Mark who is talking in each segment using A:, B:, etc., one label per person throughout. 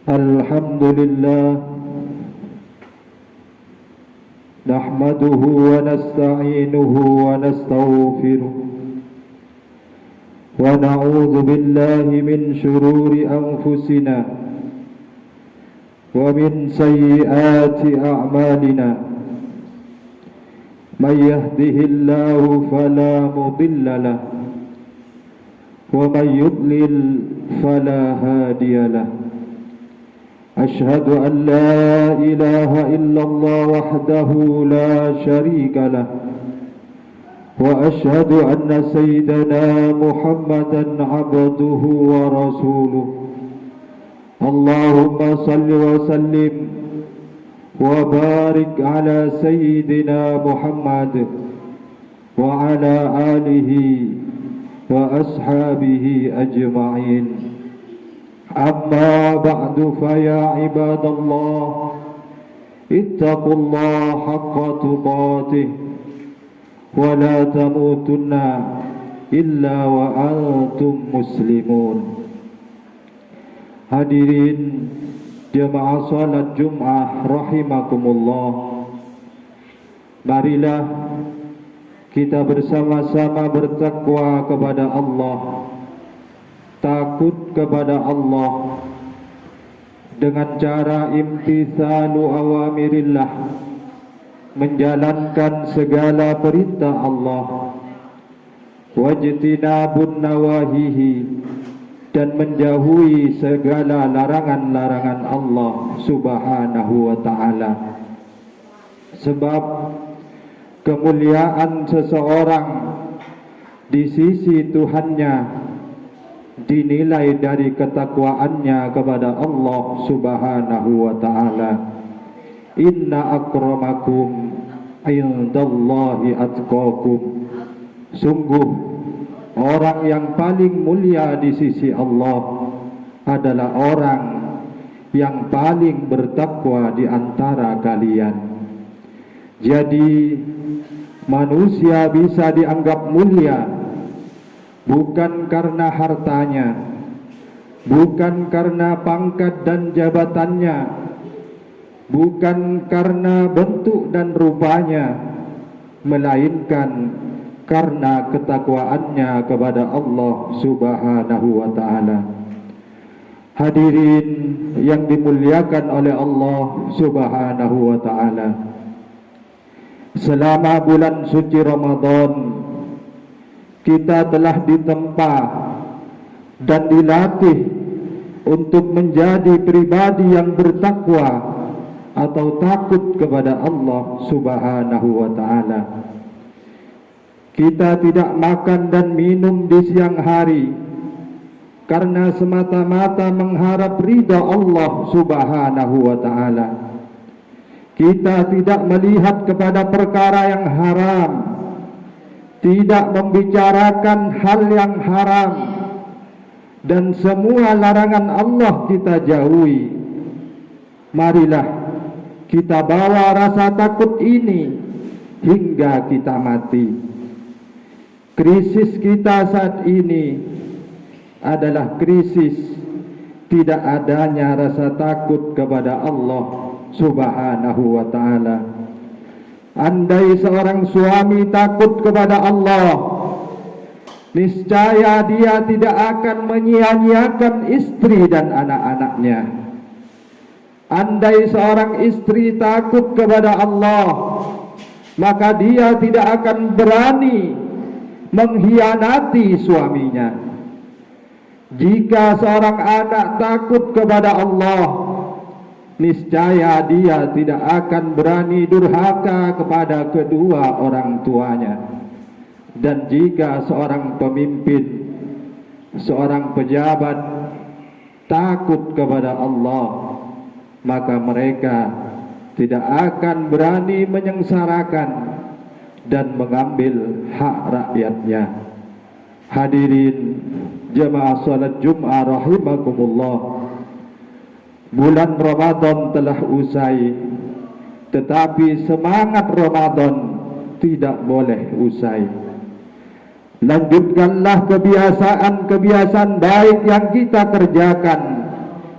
A: Alhamdulillah, nahmaduhu wa nasta'inuhu wa nastaghfiruh wa na'udzu billahi min shururi anfusina wa min sayyiati a'malina. Man yahdihillahu fala mudilla lahu wa man yudlil fala hadiya lahu. Ashhadu an la ilaha illallah wahdahu la sharika lah wa ashhadu anna sayyidana Muhammadan abduhu wa rasuluh. Allahumma salli wa sallim wa barik ala sayyidina Muhammad wa ala alihi wa ashabihi ajma'in. Amma ba'du fa ya ibadallah, ittaqullaha haqqa tuqatih wa la tamutunna illa wa antum muslimun. Hadirin jemaah salat Jum'ah rahimakumullah, marilah kita bersama-sama bertakwa kepada Allah, takut kepada Allah dengan cara imtithalu awamirillah, menjalankan segala perintah Allah, wajtinabun nawahihi, dan menjauhi segala larangan-larangan Allah subhanahu wa ta'ala. Sebab kemuliaan seseorang di sisi Tuhannya dinilai dari ketakwaannya kepada Allah subhanahu wa ta'ala. Inna akramakum indallahi atqakum. Sungguh orang yang paling mulia di sisi Allah adalah orang yang paling bertakwa di antara kalian. Jadi manusia bisa dianggap mulia bukan karena hartanya, bukan karena pangkat dan jabatannya, bukan karena bentuk dan rupanya, melainkan karena ketakwaannya kepada Allah subhanahu wa ta'ala. Hadirin yang dimuliakan oleh Allah subhanahu wa ta'ala, selama bulan suci Ramadan kita telah ditempa dan dilatih untuk menjadi pribadi yang bertakwa atau takut kepada Allah subhanahu wa ta'ala. Kita tidak makan dan minum di siang hari karena semata-mata mengharap ridha Allah subhanahu wa ta'ala. Kita tidak melihat kepada perkara yang haram, tidak membicarakan hal yang haram, dan semua larangan Allah kita jauhi. Marilah kita bawa rasa takut ini hingga kita mati. Krisis kita saat ini adalah krisis tidak adanya rasa takut kepada Allah subhanahu wa ta'ala. Andai seorang suami takut kepada Allah, niscaya dia tidak akan menyia-nyiakan istri dan anak-anaknya. Andai seorang istri takut kepada Allah, maka dia tidak akan berani mengkhianati suaminya. Jika seorang anak takut kepada Allah, niscaya dia tidak akan berani durhaka kepada kedua orang tuanya. Dan jika seorang pemimpin, seorang pejabat takut kepada Allah, maka mereka tidak akan berani menyengsarakan dan mengambil hak rakyatnya. Hadirin jemaah salat Jum'ah rahimakumullah, bulan Ramadan telah usai, tetapi semangat Ramadan tidak boleh usai. Lanjutkanlah kebiasaan-kebiasaan baik yang kita kerjakan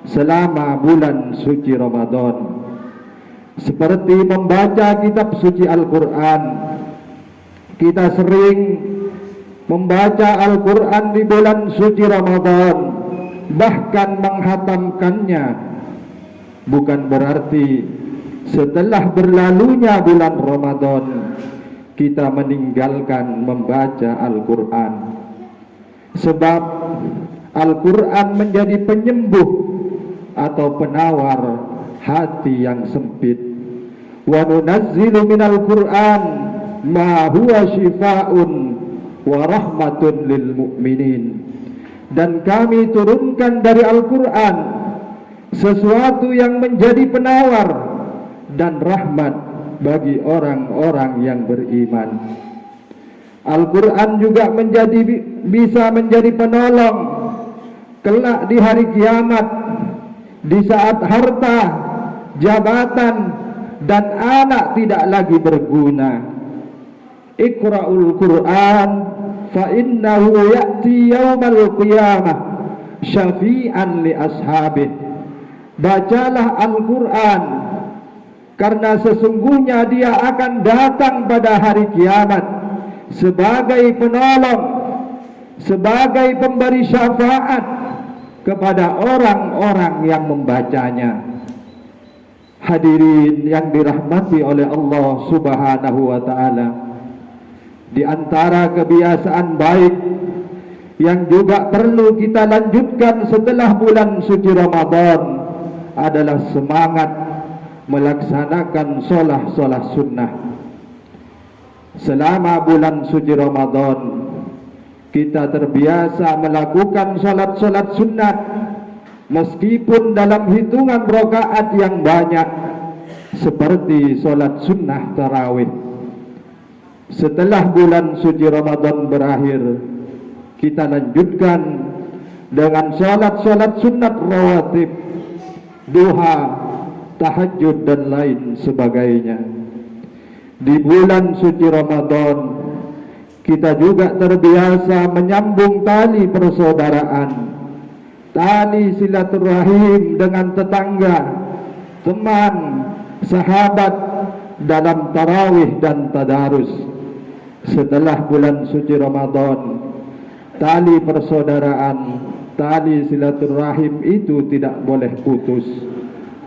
A: selama bulan suci Ramadan, seperti membaca kitab suci Al-Quran. Kita sering membaca Al-Quran di bulan suci Ramadan, bahkan menghatamkannya. Bukan berarti setelah berlalunya bulan Ramadan kita meninggalkan membaca Al-Quran. Sebab Al-Quran menjadi penyembuh atau penawar hati yang sempit. Wa nunazzilu minal Qur'an ma huwa shifaa'un wa rahmatun lil mu'minin. Dan kami turunkan dari Al-Quran sesuatu yang menjadi penawar dan rahmat bagi orang-orang yang beriman. Al-Quran juga bisa menjadi penolong kelak di hari kiamat, di saat harta, jabatan, dan anak tidak lagi berguna. Iqra'ul Qur'an fa innahu ya'ti yaumal qiyamah syafi'an li ashabih. Bacalah Al-Quran, karena sesungguhnya dia akan datang pada hari kiamat sebagai penolong, sebagai pemberi syafaat kepada orang-orang yang membacanya. Hadirin yang dirahmati oleh Allah Subhanahu wa ta'ala, di antara kebiasaan baik yang juga perlu kita lanjutkan setelah bulan suci Ramadan adalah semangat melaksanakan solah sunnah. Selama bulan suci Ramadan kita terbiasa melakukan solat sunat, meskipun dalam hitungan rakaat yang banyak, seperti solat sunnah tarawih. Setelah bulan suci Ramadan berakhir, kita lanjutkan dengan solat sunat rawatib, duha, tahajud, dan lain sebagainya. Di bulan suci Ramadan kita juga terbiasa menyambung tali persaudaraan, tali silaturahim dengan tetangga, teman, sahabat dalam tarawih dan tadarus. Setelah bulan suci Ramadan, tali persaudaraan, tali silaturahim itu tidak boleh putus.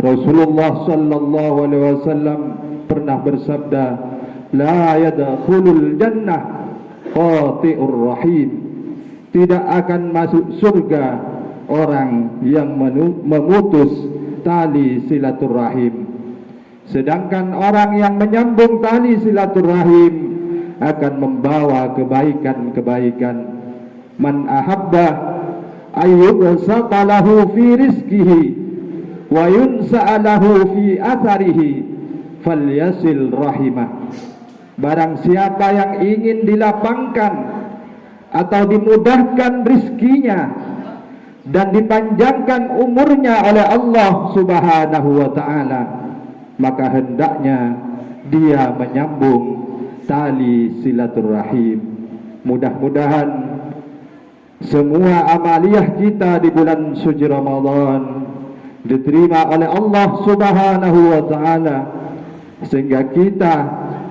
A: Rasulullah sallallahu alaihi wasallam pernah bersabda, la yadkhulul jannah qati'ur rahim. Tidak akan masuk surga orang yang memutus tali silaturahim. Sedangkan orang yang menyambung tali silaturahim akan membawa kebaikan-kebaikan. Man ahabba ayyubsaqa lahu fi rizqihi wa yunsa'alahu fi atharihi falyasil rahimah. Barang siapa yang ingin dilapangkan atau dimudahkan rizkinya dan dipanjangkan umurnya oleh Allah Subhanahu wa ta'ala, maka hendaknya dia menyambung tali silaturahim. Mudah-mudahan semua amaliyah kita di bulan suci Ramadan diterima oleh Allah Subhanahu wa ta'ala, sehingga kita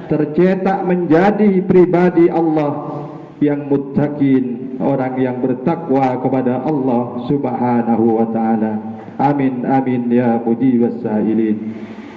A: tercetak menjadi pribadi Allah yang muttaqin, orang yang bertakwa kepada Allah Subhanahu wa ta'ala. Amin amin ya mujibas sa'ilin.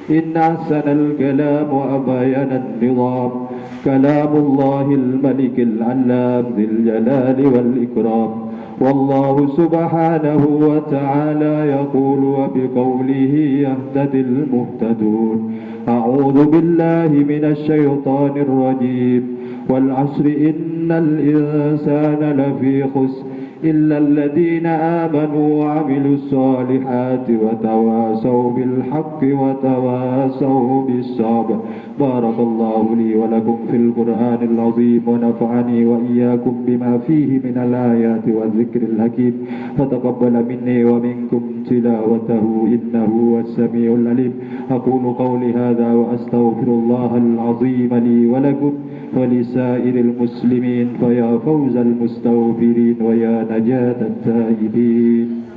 A: Inna sanal kalam wa abayanan nizam kalamullahil malikil alam dzil jalali wal ikram. Wallahu subhanahu wa ta'ala yaqulu wa biqawlihi yahtadil muhtadun. A'udzu billahi minasy syaithanir rajim. Wal 'asri innal insana lafi khusr illa alladhina amanu wa 'amilus solihati wa tawasaw bil haqqi wa tawasaw bis sabr. Barakallahu li wa lakum fil Qur'anil 'azim wa nafa'ani wa iyyakum bima fihi minal ayati wa dzikril hakim. Fataqabbal minni wa minkum tilawatahu innahu was-sami'ul 'alim. Aqulu qawli hadha wa astaghfirullahal 'azim li wa lakum wa lisairil muslimin fa ya fawzal mustaghfirin wa ya najat at-taibin.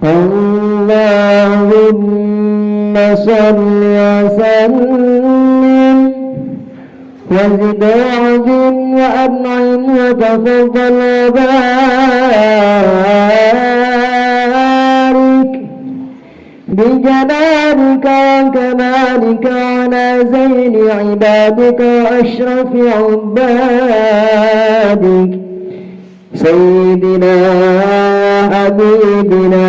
B: اللهم صل وسلم وزد وعظم وأنعم وتفضل وبارك بجلالك وكمالك على زين عبادك وأشرف عبادك سيدنا حبيبنا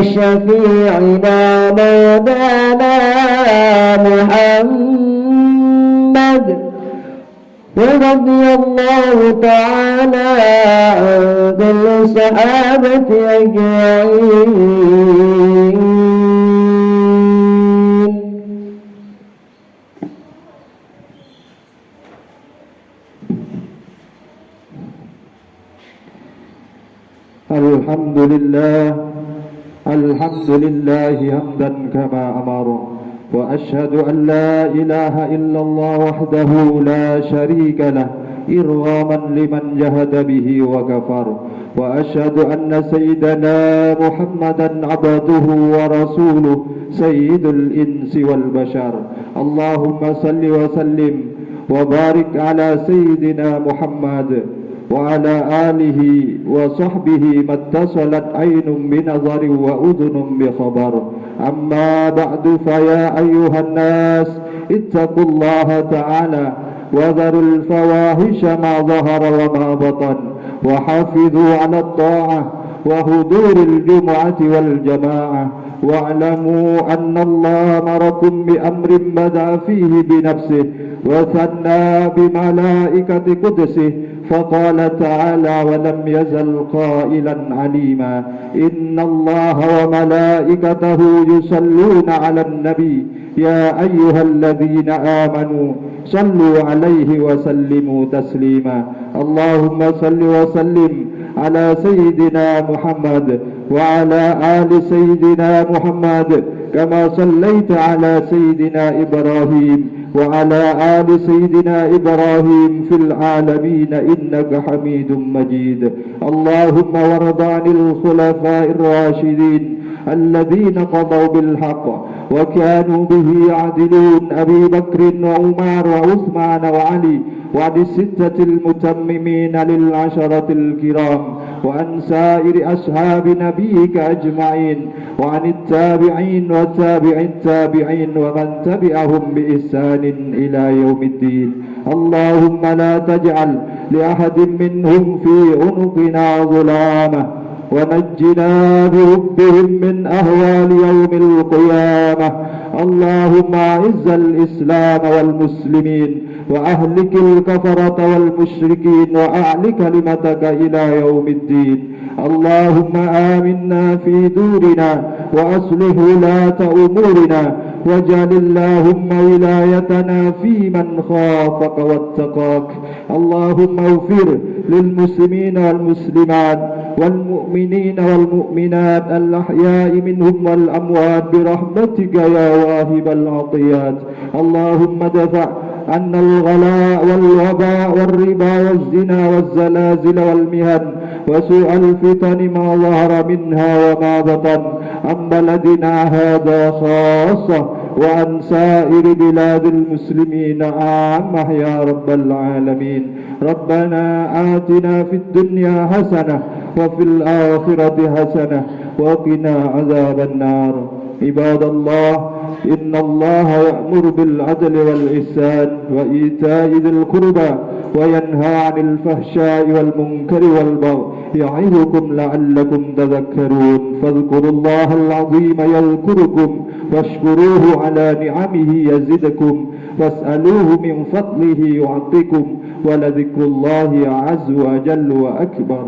B: شفيعنا مولانا محمد ورضي الله تعالى عن كل الصحابة أجمعين.
A: الحمد لله حمدا كما أمر وأشهد أن لا إله إلا الله وحده لا شريك له إرغاما لمن جهد به وكفر وأشهد أن سيدنا محمدا عبده ورسوله سيد الإنس والبشر. اللهم صل وسلم وبارك على سيدنا محمد وعلى آله وصحبه ما اتصلت عين بنظر وأذن بخبر. أما بعد فيا أيها الناس اتقوا الله تعالى وذروا الفواحش ما ظهر وما بطن وحافظوا على الطاعة وحضور الجمعة والجماعة واعلموا أن الله أمركم بأمر بدأ فيه بنفسه وثنى بملائكة قدسه فقال تعالى ولم يزل قائلا عليما إن الله وملائكته يصلون على النبي يا أيها الذين آمنوا صلوا عليه وسلموا تسليما. اللهم صل وسلم على سيدنا محمد وعلى آل سيدنا محمد كما صليت على سيدنا إبراهيم وعلى آل سيدنا إبراهيم في العالمين إنك حميد مجيد. اللهم وارض عن الخلفاء الراشدين الذين قضوا بالحق وكانوا به يعدلون أبي بكر وعمر وعثمان وعلي وعن الستة المتممين للعشرة الكرام وعن سائر أصحاب نبيك أجمعين وعن التابعين وتابع التابعين ومن تبعهم بإحسان إلى يوم الدين. اللهم لا تجعل لأحد منهم في عنقنا ظلامة ونجنا بحبهم من أهوال يوم القيامة. اللهم أعز الإسلام والمسلمين وأهلك الكفرة والمشركين وأعل كلمتك إلى يوم الدين. اللهم آمنا في دورنا وأصلح ولاة أمورنا واجعل اللهم ولايتنا في من خافك واتقاك. اللهم اغفر للمسلمين والمسلمات والمؤمنين والمؤمنات الأحياء منهم والأموات برحمتك يا واهب العطيات. اللهم دفع عنا الغلاء والوباء والربا والزنا والزلازل والمهن وسوء الفتن ما ظهر منها وما بطن عن بلدنا هذا خاصة وعن سائر بلاد المسلمين عامة يا رب العالمين. ربنا آتنا في الدنيا حسنة وفي الآخرة حسنة وقنا عذاب النار. عباد الله إن الله يأمر بالعدل والإحسان وإيتاء ذي القربى وينهى عن الفحشاء والمنكر والبغي يعظكم لعلكم تذكرون. فاذكروا الله العظيم يذكركم واشكروه على نعمه يزدكم واسألوه من فضله يعطكم ولذكر الله أعز وأجل وأكبر.